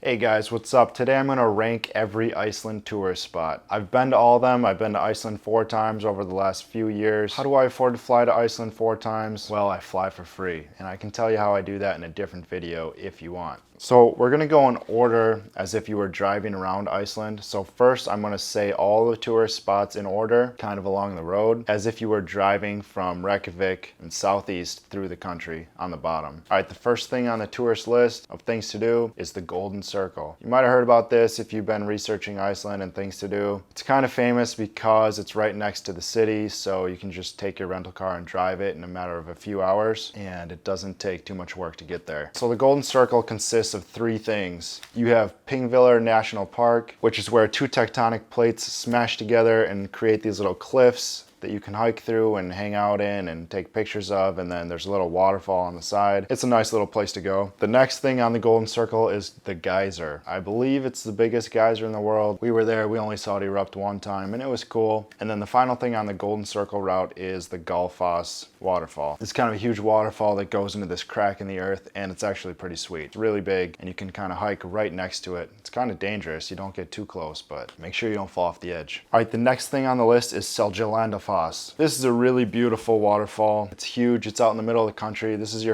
Hey guys, what's up? Today I'm going to rank every Iceland tourist spot. I've been to all of them. I've been to Iceland 4 times over the last few years. How do I afford to fly to Iceland 4 times? Well, I fly for free, and I can tell you how I do that in a different video if you want. So we're gonna go in order as if you were driving around Iceland. So first I'm gonna say all the tourist spots in order, kind of along the road, as if you were driving from Reykjavik and southeast through the country on the bottom. All right, the first thing on the tourist list of things to do is the Golden Circle. You might have heard about this if you've been researching Iceland and things to do. It's kind of famous because it's right next to the city, so you can just take your rental car and drive it in a matter of a few hours, and it doesn't take too much work to get there. So the Golden Circle consists of 3 things. You have Pingvillar National Park, which is where 2 tectonic plates smash together and create these little cliffs that you can hike through and hang out in and take pictures of, and then there's a little waterfall on the side. It's a nice little place to go. The next thing on the Golden Circle is the geyser. I believe it's the biggest geyser in the world. We were there, we only saw it erupt one time, and it was cool. And then the final thing on the Golden Circle route is the Gullfoss Waterfall. It's kind of a huge waterfall that goes into this crack in the earth, and it's actually pretty sweet. It's really big, and you can kind of hike right next to it. It's kind of dangerous. You don't get too close, but make sure you don't fall off the edge. All right, the next thing on the list is Svartifoss. This is a really beautiful waterfall. It's huge. It's out in the middle of the country. This is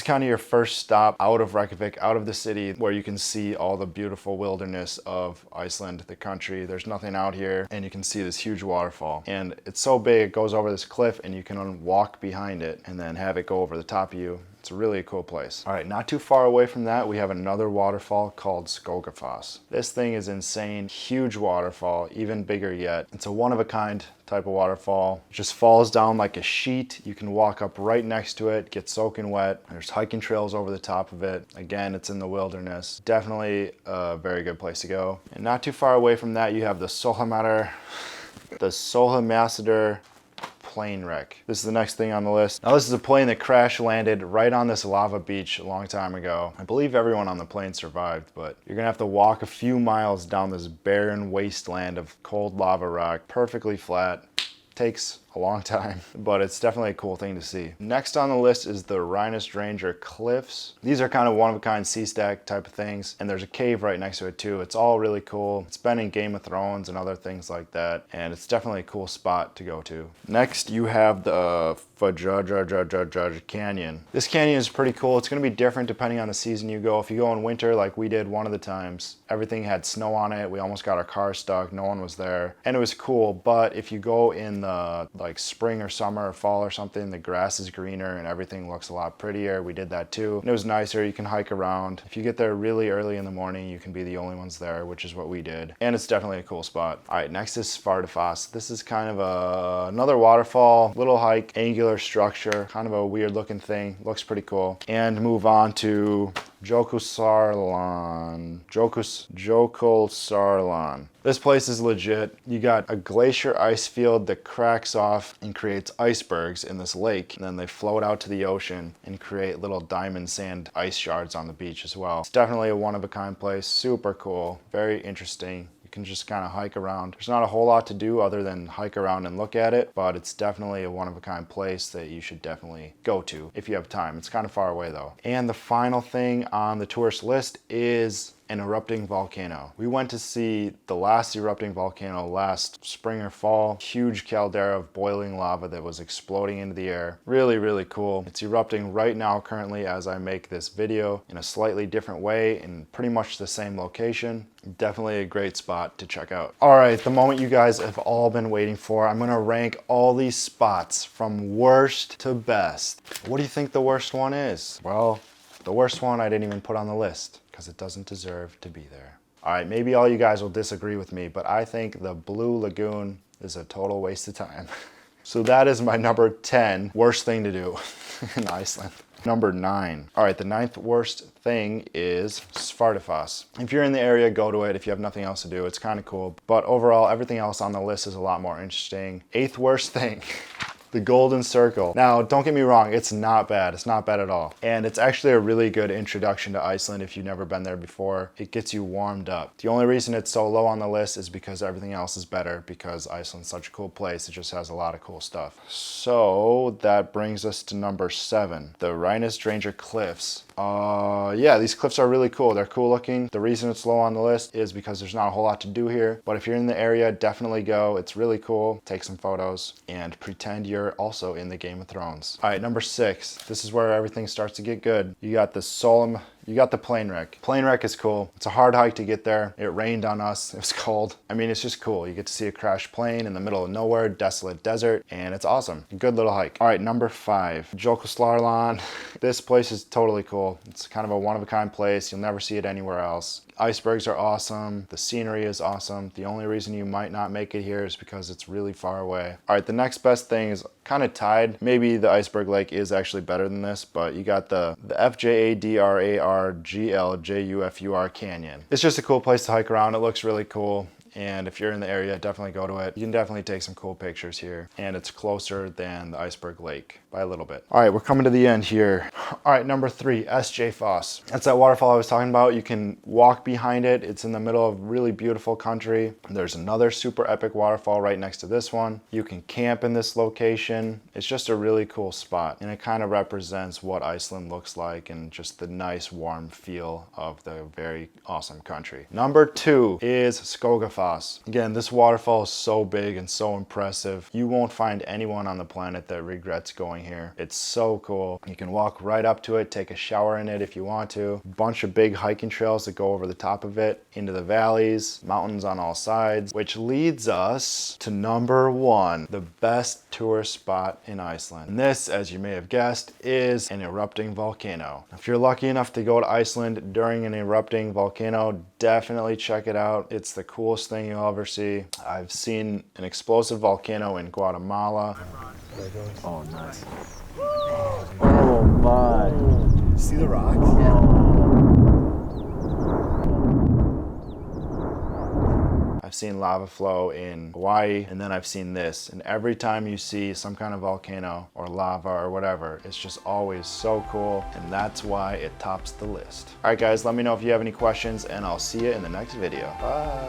kind of your first stop out of Reykjavik, out of the city, where you can see all the beautiful wilderness of Iceland, the country. There's nothing out here, and you can see this huge waterfall. And it's so big, it goes over this cliff, and you can walk behind it and then have it go over the top of you. It's really a cool place. All right, not too far away from that, we have another waterfall called Circle. This thing is insane, huge waterfall, even bigger yet. It's a one-of-a-kind type of waterfall. It just falls down like a sheet. You can walk up right next to it, get soaking wet. There's hiking trails over the top of it. Again, it's in the wilderness. Definitely a very good place to go. And not too far away from that, you have the Solheimaster plane wreck. This is the next thing on the list. Now, this is a plane that crash landed right on this lava beach a long time ago. I believe everyone on the plane survived, but you're gonna have to walk a few miles down this barren wasteland of cold lava rock, perfectly flat. Takes a long time, but it's definitely a cool thing to see. Next on the list is the Rhinastranger Cliffs. These are kind of one-of-a-kind sea stack type of things, and there's a cave right next to it too. It's all really cool. It's been in Game of Thrones and other things like that, and it's definitely a cool spot to go to. Next, you have the Svartifoss Canyon. This canyon is pretty cool. It's gonna be different depending on the season you go. If you go in winter, like we did one of the times, everything had snow on it. We almost got our car stuck. No one was there, and it was cool. But if you go in the like spring or summer or fall or something, the grass is greener and everything looks a lot prettier. We did that too, and it was nicer. You can hike around. If you get there really early in the morning, you can be the only ones there, which is what we did, and it's definitely a cool spot. All right, next is Svartifoss. This is kind of another waterfall, little hike, angular structure, kind of a weird looking thing. Looks pretty cool. And move on to Jökulsárlón. This place is legit. You got a glacier ice field that cracks off and creates icebergs in this lake, and then they float out to the ocean and create little diamond sand ice shards on the beach as well. It's definitely a one-of-a-kind place. Super cool, very interesting. You can just kind of hike around. There's not a whole lot to do other than hike around and look at it, but it's definitely a one-of-a-kind place that you should definitely go to if you have time. It's kind of far away though. And the final thing on the tourist list is an erupting volcano. We went to see the last erupting volcano last spring or fall. Huge caldera of boiling lava that was exploding into the air. Really, really cool. It's erupting right now currently as I make this video in a slightly different way in pretty much the same location. Definitely a great spot to check out. All right, the moment you guys have all been waiting for. I'm gonna rank all these spots from worst to best. What do you think the worst one is? Well, the worst one I didn't even put on the list, because it doesn't deserve to be there. All right, maybe all you guys will disagree with me, but I think the Blue Lagoon is a total waste of time. So that is my number 10 worst thing to do in Iceland. Number 9. All right, the 9th worst thing is Svartifoss. If you're in the area, go to it. If you have nothing else to do, it's kind of cool. But overall, everything else on the list is a lot more interesting. 8th worst thing The Golden Circle. Now, don't get me wrong, it's not bad. It's not bad at all. And it's actually a really good introduction to Iceland if you've never been there before. It gets you warmed up. The only reason it's so low on the list is because everything else is better, because Iceland's such a cool place. It just has a lot of cool stuff. So that brings us to number 7, the Rhinastranger Cliffs. Yeah, these cliffs are really cool. They're cool looking. The reason it's low on the list is because there's not a whole lot to do here. But if you're in the area, definitely go. It's really cool. Take some photos and pretend you're also in the Game of Thrones. All right, number 6. This is where everything starts to get good. You got the plane wreck. Plane wreck is cool. It's a hard hike to get there. It rained on us. It was cold. I mean, it's just cool. You get to see a crashed plane in the middle of nowhere, desolate desert, and it's awesome. A good little hike. All right, number 5, Jökulsárlón. This place is totally cool. It's kind of a one-of-a-kind place. You'll never see it anywhere else. Icebergs are awesome. The scenery is awesome. The only reason you might not make it here is because it's really far away. All right, the next best thing is kind of tied. Maybe the Iceberg Lake is actually better than this, but you got the FJADRARGLJUFUR Canyon. It's just a cool place to hike around. It looks really cool. And if you're in the area, definitely go to it. You can definitely take some cool pictures here. And it's closer than the Iceberg Lake by a little bit. All right, we're coming to the end here. All right, number 3, SJ Foss. That's that waterfall I was talking about. You can walk behind it. It's in the middle of really beautiful country. There's another super epic waterfall right next to this one. You can camp in this location. It's just a really cool spot. And it kind of represents what Iceland looks like and just the nice warm feel of the very awesome country. Number 2 is Skogafoss. Again, this waterfall is so big and so impressive. You won't find anyone on the planet that regrets going here. It's so cool. You can walk right up to it, take a shower in it if you want to. A bunch of big hiking trails that go over the top of it, into the valleys, mountains on all sides, which leads us to number 1, the best tourist spot in Iceland. And this, as you may have guessed, is an erupting volcano. If you're lucky enough to go to Iceland during an erupting volcano, definitely check it out. It's the coolest thing you'll ever see. I've seen an explosive volcano in Guatemala. Oh, nice. Oh, my. See the rocks? I've seen lava flow in Hawaii, and then I've seen this. And every time you see some kind of volcano or lava or whatever, it's just always so cool, and that's why it tops the list. All right, guys, let me know if you have any questions, and I'll see you in the next video. Bye.